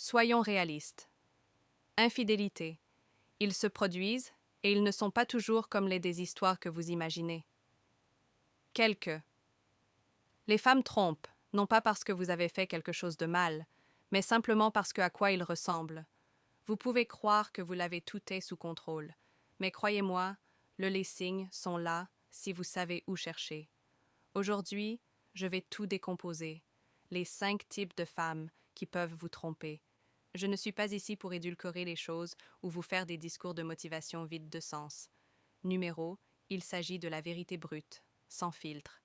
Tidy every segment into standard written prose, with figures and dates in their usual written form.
Soyons réalistes. Infidélité. Ils se produisent et ils ne sont pas toujours comme les des histoires que vous imaginez. Quelques. Les femmes trompent, non pas parce que vous avez fait quelque chose de mal, mais simplement parce que à quoi ils ressemblent. Vous pouvez croire que vous l'avez tout est sous contrôle, mais croyez-moi, les signes sont là si vous savez où chercher. Aujourd'hui, je vais tout décomposer. Les 5 types de femmes qui peuvent vous tromper. Je ne suis pas ici pour édulcorer les choses ou vous faire des discours de motivation vides de sens. Numéro, il s'agit de la vérité brute, sans filtre.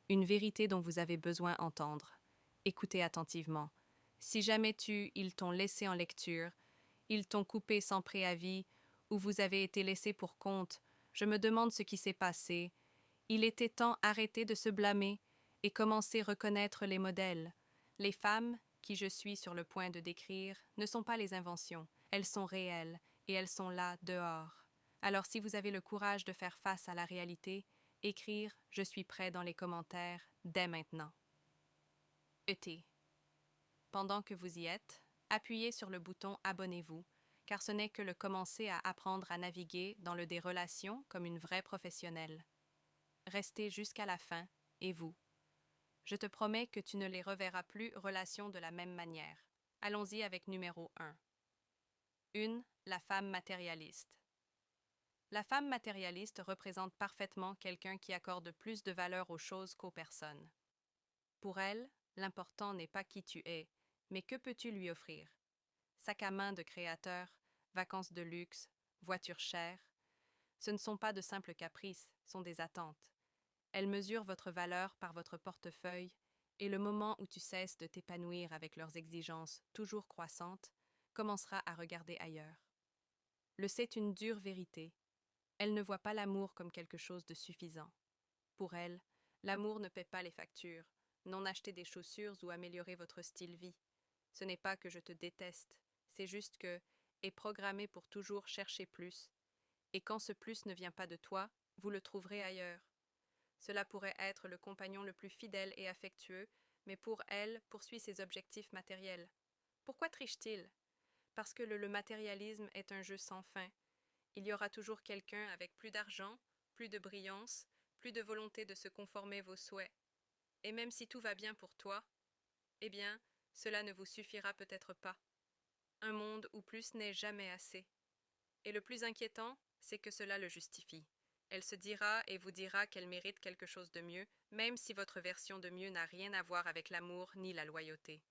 Une vérité dont vous avez besoin d'entendre. Écoutez attentivement. Si jamais ils t'ont laissé en lecture, ils t'ont coupé sans préavis, ou vous avez été laissé pour compte, je me demande ce qui s'est passé. Il était temps d'arrêter de se blâmer et commencer à reconnaître les modèles. Les femmes, qui je suis sur le point de décrire, ne sont pas les inventions, elles sont réelles et elles sont là dehors. Alors si vous avez le courage de faire face à la réalité, écrire « Je suis prêt » dans les commentaires dès maintenant. ET. Pendant que vous y êtes, appuyez sur le bouton Abonnez-vous, car ce n'est que le commencer à apprendre à naviguer dans le des relations comme une vraie professionnelle. Restez jusqu'à la fin, et vous. Je te promets que tu ne les reverras plus relations de la même manière. Allons-y avec numéro 1. 1. La femme matérialiste. La femme matérialiste représente parfaitement quelqu'un qui accorde plus de valeur aux choses qu'aux personnes. Pour elle, l'important n'est pas qui tu es, mais que peux-tu lui offrir. Sac à main de créateur, vacances de luxe, voiture chère. Ce ne sont pas de simples caprices, sont des attentes. Elles mesurent votre valeur par votre portefeuille, et le moment où tu cesses de t'épanouir avec leurs exigences toujours croissantes, commencera à regarder ailleurs. C'est une dure vérité. Elle ne voit pas l'amour comme quelque chose de suffisant. Pour elle, l'amour ne paie pas les factures, non acheter des chaussures ou améliorer votre style vie. Ce n'est pas que je te déteste, c'est juste que est programmé pour toujours chercher plus, et quand ce plus ne vient pas de toi, vous le trouverez ailleurs. Cela pourrait être le compagnon le plus fidèle et affectueux, mais pour elle, poursuit ses objectifs matériels. Pourquoi triche-t-il? Parce que le matérialisme est un jeu sans fin. Il y aura toujours quelqu'un avec plus d'argent, plus de brillance, plus de volonté de se conformer à vos souhaits. Et même si tout va bien pour toi, eh bien, cela ne vous suffira peut-être pas. Un monde où plus n'est jamais assez. Et le plus inquiétant, c'est que cela le justifie. Elle se dira et vous dira qu'elle mérite quelque chose de mieux, même si votre version de mieux n'a rien à voir avec l'amour ni la loyauté.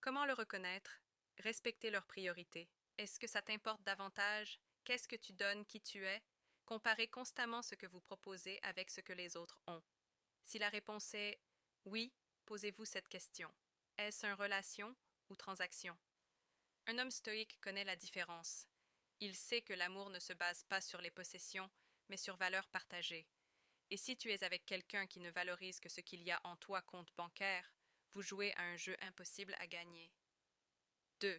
Comment le reconnaître? Respecter leurs priorités. Est-ce que ça t'importe davantage? Qu'est-ce que tu donnes, qui tu es? Comparez constamment ce que vous proposez avec ce que les autres ont. Si la réponse est oui, posez-vous cette question. Est-ce une relation ou transaction? Un homme stoïque connaît la différence. Il sait que l'amour ne se base pas sur les possessions, mais sur valeurs partagées. Et si tu es avec quelqu'un qui ne valorise que ce qu'il y a en toi compte bancaire, vous jouez à un jeu impossible à gagner. 2.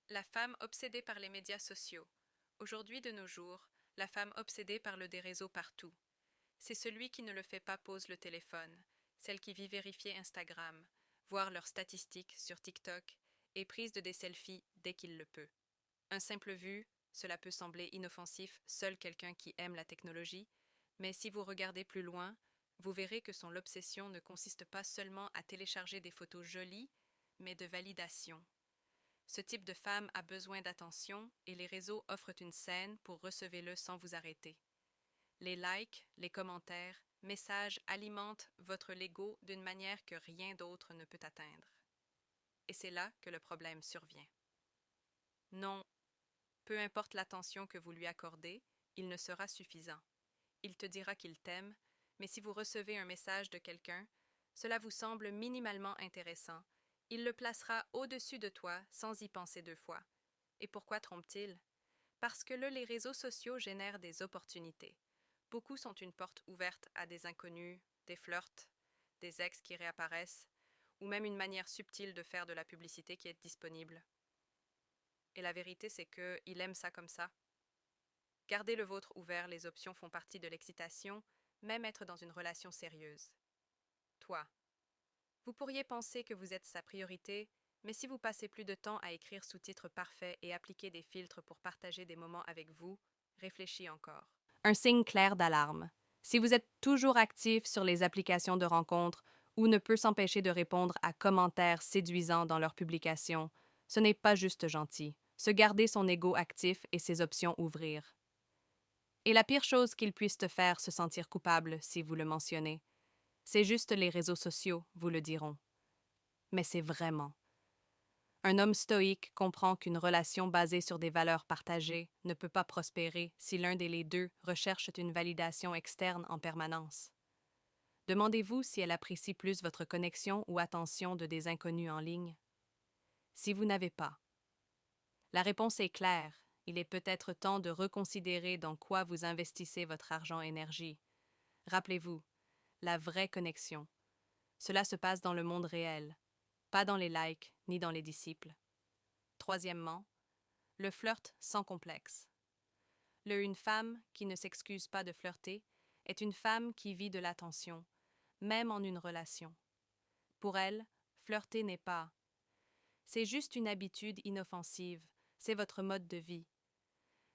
La femme obsédée par les médias sociaux. Aujourd'hui de nos jours, la femme obsédée par le des réseaux partout. C'est celui qui ne le fait pas pose le téléphone, celle qui vit vérifier Instagram, voir leurs statistiques sur TikTok et prise de des selfies dès qu'il le peut. Un simple vue, cela peut sembler inoffensif, seul quelqu'un qui aime la technologie, mais si vous regardez plus loin, vous verrez que son obsession ne consiste pas seulement à télécharger des photos jolies, mais de validation. Ce type de femme a besoin d'attention et les réseaux offrent une scène pour recevoir-le sans vous arrêter. Les likes, les commentaires, messages alimentent votre l'ego d'une manière que rien d'autre ne peut atteindre. Et c'est là que le problème survient. Non, peu importe l'attention que vous lui accordez, il ne sera suffisant. Il te dira qu'il t'aime, mais si vous recevez un message de quelqu'un, cela vous semble minimalement intéressant. Il le placera au-dessus de toi sans y penser 2 fois. Et pourquoi trompe-t-il? Parce que les réseaux sociaux génèrent des opportunités. Beaucoup sont une porte ouverte à des inconnus, des flirts, des ex qui réapparaissent, ou même une manière subtile de faire de la publicité qui est disponible. Et la vérité, c'est qu'il aime ça comme ça. Gardez le vôtre ouvert, les options font partie de l'excitation, même être dans une relation sérieuse. Toi, vous pourriez penser que vous êtes sa priorité, Mais si vous passez plus de temps à écrire sous-titres parfaits et appliquer des filtres pour partager des moments avec vous, réfléchis encore. Un signe clair d'alarme. Si vous êtes toujours actif sur les applications de rencontres ou ne peut s'empêcher de répondre à commentaires séduisants dans leurs publications, ce n'est pas juste gentil. Se garder son ego actif et ses options ouvrir. Et la pire chose qu'il puisse te faire se sentir coupable si vous le mentionnez. C'est juste les réseaux sociaux, vous le diront. Mais c'est vraiment. Un homme stoïque comprend qu'une relation basée sur des valeurs partagées ne peut pas prospérer si l'un des deux recherche une validation externe en permanence. Demandez-vous si elle apprécie plus votre connexion ou attention de des inconnus en ligne. Si vous n'avez pas. La réponse est claire. Il est peut-être temps de reconsidérer dans quoi vous investissez votre argent et énergie. Rappelez-vous, la vraie connexion. Cela se passe dans le monde réel, pas dans les likes ni dans les disciples. Troisièmement, le flirt sans complexe. Une femme qui ne s'excuse pas de flirter est une femme qui vit de l'attention, même en une relation. Pour elle, flirter n'est pas. C'est juste une habitude inoffensive, c'est votre mode de vie.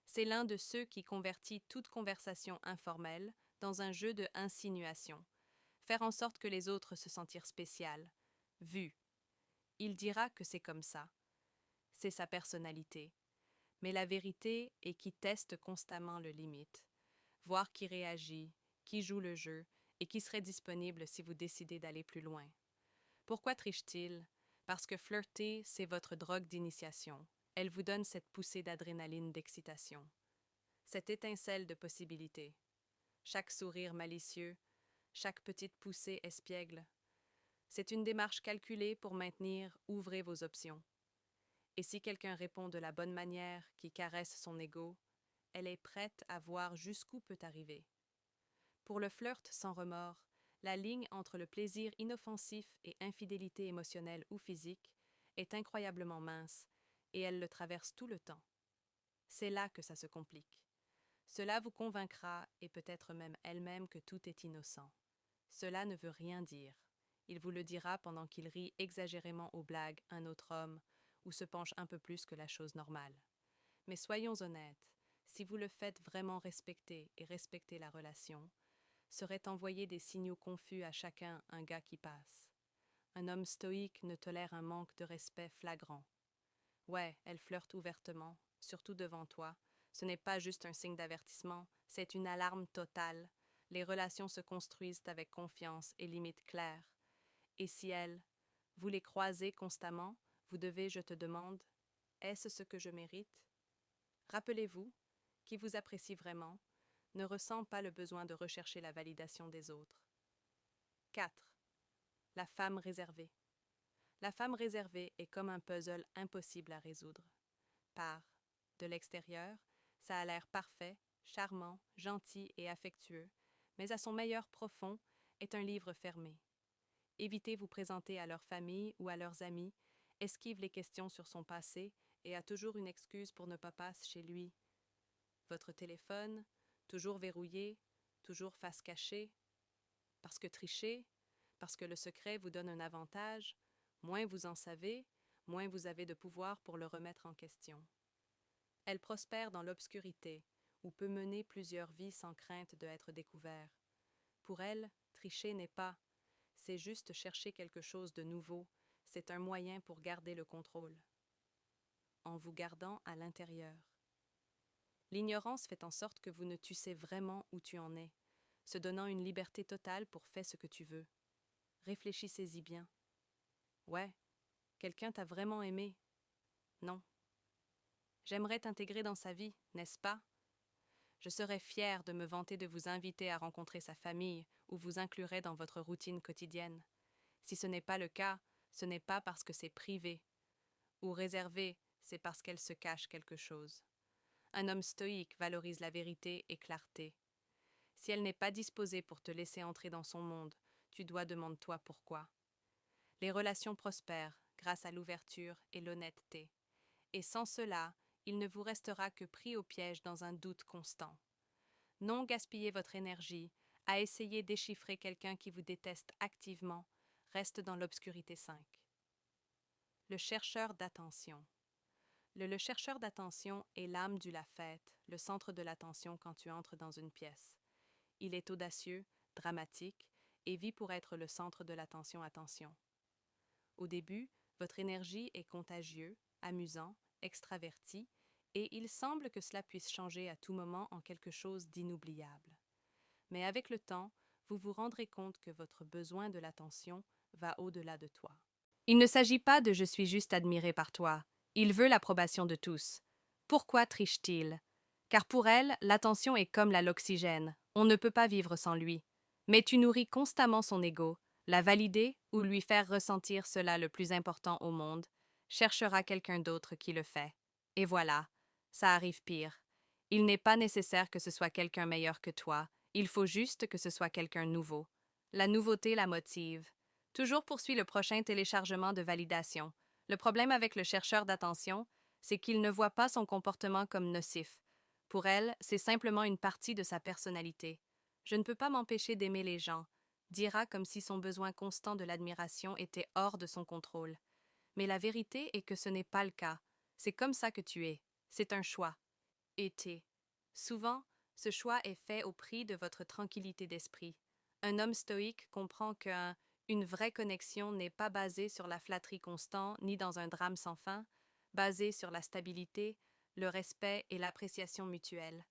C'est l'un de ceux qui convertit toute conversation informelle dans un jeu de insinuation, faire en sorte que les autres se sentent spéciales, vus. Il dira que c'est comme ça. C'est sa personnalité. Mais la vérité est qu'il teste constamment le limite, voir qui réagit, qui joue le jeu et qui serait disponible si vous décidez d'aller plus loin. Pourquoi triche-t-il? Parce que flirter, c'est votre drogue d'initiation. Elle vous donne cette poussée d'adrénaline d'excitation, cette étincelle de possibilités. Chaque sourire malicieux, chaque petite poussée espiègle. C'est une démarche calculée pour maintenir, ouvrez vos options. Et si quelqu'un répond de la bonne manière, qui caresse son ego, elle est prête à voir jusqu'où peut arriver. Pour le flirt sans remords, la ligne entre le plaisir inoffensif et infidélité émotionnelle ou physique est incroyablement mince, et elle le traverse tout le temps. C'est là que ça se complique. Cela vous convaincra, et peut-être même elle-même, que tout est innocent. Cela ne veut rien dire. Il vous le dira pendant qu'il rit exagérément aux blagues un autre homme, ou se penche un peu plus que la chose normale. Mais soyons honnêtes, si vous le faites vraiment respecter et respecter la relation, serait envoyer des signaux confus à chacun un gars qui passe. Un homme stoïque ne tolère un manque de respect flagrant. Ouais, elle flirte ouvertement, surtout devant toi. Ce n'est pas juste un signe d'avertissement, c'est une alarme totale. Les relations se construisent avec confiance et limites claires. Et si elle, vous les croisez constamment, vous devez, je te demande, est-ce ce que je mérite? Rappelez-vous, qui vous apprécie vraiment, ne ressent pas le besoin de rechercher la validation des autres. 4. La femme réservée. La femme réservée est comme un puzzle impossible à résoudre. Par, de l'extérieur, ça a l'air parfait, charmant, gentil et affectueux, mais à son meilleur profond est un livre fermé. Évitez vous présenter à leur famille ou à leurs amis, esquive les questions sur son passé et a toujours une excuse pour ne pas passer chez lui. Votre téléphone, toujours verrouillé, toujours face cachée. Parce que tricher, parce que le secret vous donne un avantage, moins vous en savez, moins vous avez de pouvoir pour le remettre en question. Elle prospère dans l'obscurité, ou peut mener plusieurs vies sans crainte d'être découvert. Pour elle, tricher n'est pas, c'est juste chercher quelque chose de nouveau, c'est un moyen pour garder le contrôle. En vous gardant à l'intérieur. L'ignorance fait en sorte que vous ne tu sais vraiment où tu en es, se donnant une liberté totale pour faire ce que tu veux. Réfléchissez-y bien. Ouais, quelqu'un t'a vraiment aimé. Non. J'aimerais t'intégrer dans sa vie, n'est-ce pas? Je serais fière de me vanter de vous inviter à rencontrer sa famille ou vous inclurai dans votre routine quotidienne. Si ce n'est pas le cas, ce n'est pas parce que c'est privé. Ou réservé, c'est parce qu'elle se cache quelque chose. Un homme stoïque valorise la vérité et clarté. Si elle n'est pas disposée pour te laisser entrer dans son monde, tu dois demander-toi pourquoi. Les relations prospèrent grâce à l'ouverture et l'honnêteté. Et sans cela, il ne vous restera que pris au piège dans un doute constant. Non gaspillez votre énergie à essayer déchiffrer quelqu'un qui vous déteste activement, reste dans l'obscurité 5. Le chercheur d'attention. Le chercheur d'attention est l'âme du la fête, le centre de l'attention quand tu entres dans une pièce. Il est audacieux, dramatique, et vit pour être le centre de l'attention. Au début, votre énergie est contagieux, amusant, extraverti, et il semble que cela puisse changer à tout moment en quelque chose d'inoubliable. Mais avec le temps, vous vous rendrez compte que votre besoin de l'attention va au-delà de toi. Il ne s'agit pas de « je suis juste admiré par toi ». Il veut l'approbation de tous. Pourquoi triche-t-il? Car pour elle, l'attention est comme l'oxygène. On ne peut pas vivre sans lui. Mais tu nourris constamment son ego. La valider ou lui faire ressentir cela le plus important au monde, cherchera quelqu'un d'autre qui le fait. Et voilà, ça arrive pire. Il n'est pas nécessaire que ce soit quelqu'un meilleur que toi, il faut juste que ce soit quelqu'un nouveau. La nouveauté la motive. Toujours poursuit le prochain téléchargement de validation. Le problème avec le chercheur d'attention, c'est qu'il ne voit pas son comportement comme nocif. Pour elle, c'est simplement une partie de sa personnalité. Je ne peux pas m'empêcher d'aimer les gens, dira comme si son besoin constant de l'admiration était hors de son contrôle. Mais la vérité est que ce n'est pas le cas. C'est comme ça que tu es. C'est un choix. Et souvent, ce choix est fait au prix de votre tranquillité d'esprit. Un homme stoïque comprend qu'une vraie connexion n'est pas basée sur la flatterie constante ni dans un drame sans fin, basée sur la stabilité, le respect et l'appréciation mutuelle.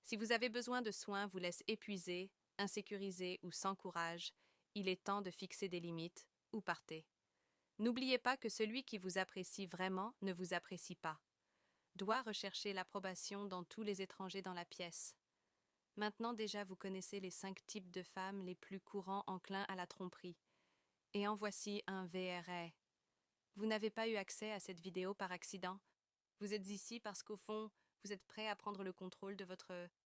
Si vous avez besoin de soins vous laisse épuisé, insécurisé ou sans courage, il est temps de fixer des limites ou partez. N'oubliez pas que celui qui vous apprécie vraiment ne vous apprécie pas. Doit rechercher l'approbation dans tous les étrangers dans la pièce. Maintenant déjà vous connaissez les 5 types de femmes les plus courants enclins à la tromperie. Et en voici un VRA. Vous n'avez pas eu accès à cette vidéo par accident. Vous êtes ici parce qu'au fond, vous êtes prêt à prendre le contrôle de votre